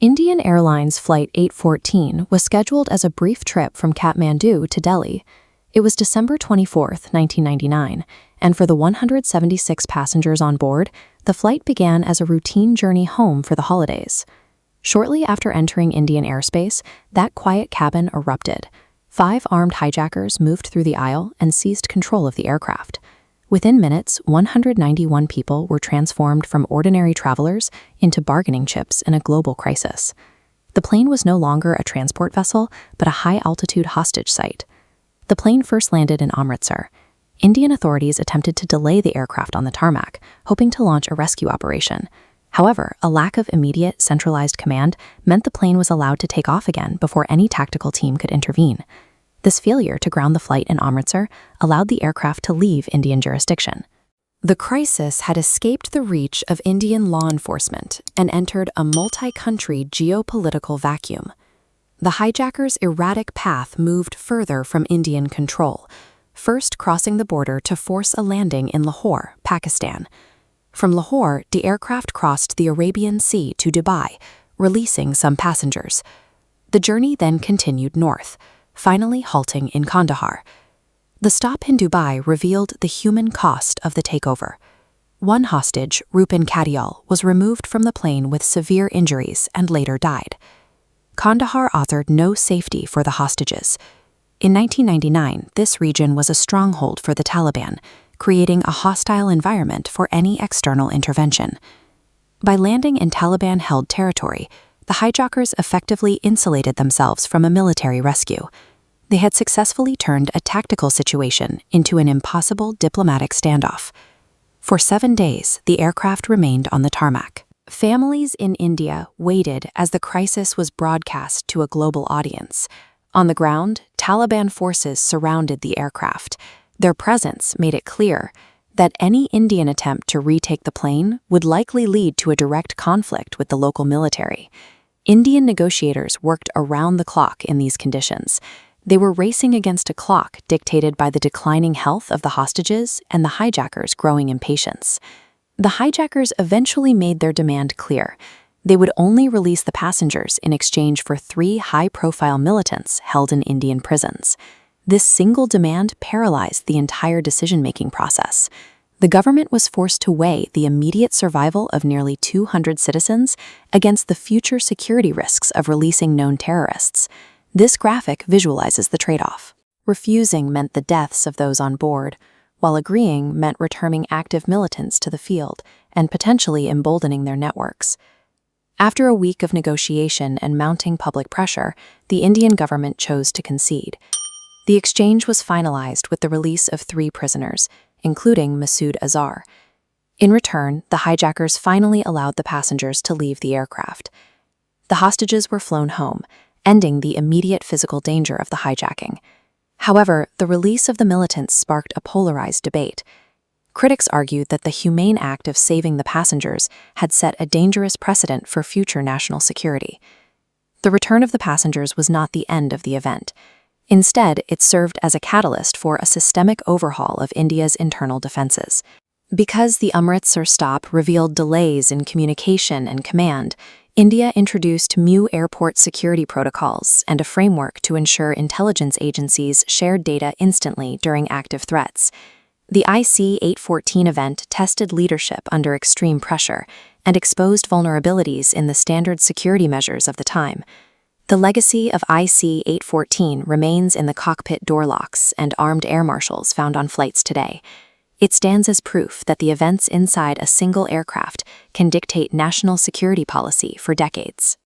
Indian Airlines Flight 814 was scheduled as a brief trip from Kathmandu to Delhi. It was December 24, 1999, and for the 176 passengers on board, the flight began as a routine journey home for the holidays. Shortly after entering Indian airspace, that quiet cabin erupted. 5 armed hijackers moved through the aisle and seized control of the aircraft. Within minutes, 191 people were transformed from ordinary travelers into bargaining chips in a global crisis. The plane was no longer a transport vessel, but a high-altitude hostage site. The plane first landed in Amritsar. Indian authorities attempted to delay the aircraft on the tarmac, hoping to launch a rescue operation. However, a lack of immediate, centralized command meant the plane was allowed to take off again before any tactical team could intervene. This failure to ground the flight in Amritsar allowed the aircraft to leave Indian jurisdiction. The crisis had escaped the reach of Indian law enforcement and entered a multi-country geopolitical vacuum. The hijackers' erratic path moved further from Indian control, first crossing the border to force a landing in Lahore, Pakistan. From Lahore, the aircraft crossed the Arabian Sea to Dubai, releasing some passengers. The journey then continued north, finally halting in Kandahar. The stop in Dubai revealed the human cost of the takeover. One hostage, Rupin Kadial, was removed from the plane with severe injuries and later died. Kandahar offered no safety for the hostages. In 1999, this region was a stronghold for the Taliban, creating a hostile environment for any external intervention. By landing in Taliban-held territory, the hijackers effectively insulated themselves from a military rescue. They had successfully turned a tactical situation into an impossible diplomatic standoff. For 7 days, the aircraft remained on the tarmac. Families in India waited as the crisis was broadcast to a global audience. On the ground, Taliban forces surrounded the aircraft. Their presence made it clear that any Indian attempt to retake the plane would likely lead to a direct conflict with the local military. Indian negotiators worked around the clock in these conditions. They were racing against a clock dictated by the declining health of the hostages and the hijackers' growing impatience. The hijackers eventually made their demand clear. They would only release the passengers in exchange for 3 high-profile militants held in Indian prisons. This single demand paralyzed the entire decision-making process. The government was forced to weigh the immediate survival of nearly 200 citizens against the future security risks of releasing known terrorists. This graphic visualizes the trade-off. Refusing meant the deaths of those on board, while agreeing meant returning active militants to the field and potentially emboldening their networks. After a week of negotiation and mounting public pressure, the Indian government chose to concede. The exchange was finalized with the release of 3 prisoners, including Masood Azhar. In return, the hijackers finally allowed the passengers to leave the aircraft. The hostages were flown home, ending the immediate physical danger of the hijacking. However, the release of the militants sparked a polarized debate. Critics argued that the humane act of saving the passengers had set a dangerous precedent for future national security. The return of the passengers was not the end of the event. Instead, it served as a catalyst for a systemic overhaul of India's internal defenses. Because the Amritsar stop revealed delays in communication and command, India introduced new airport security protocols and a framework to ensure intelligence agencies shared data instantly during active threats. The IC-814 event tested leadership under extreme pressure and exposed vulnerabilities in the standard security measures of the time. The legacy of IC-814 remains in the cockpit door locks and armed air marshals found on flights today. It stands as proof that the events inside a single aircraft can dictate national security policy for decades.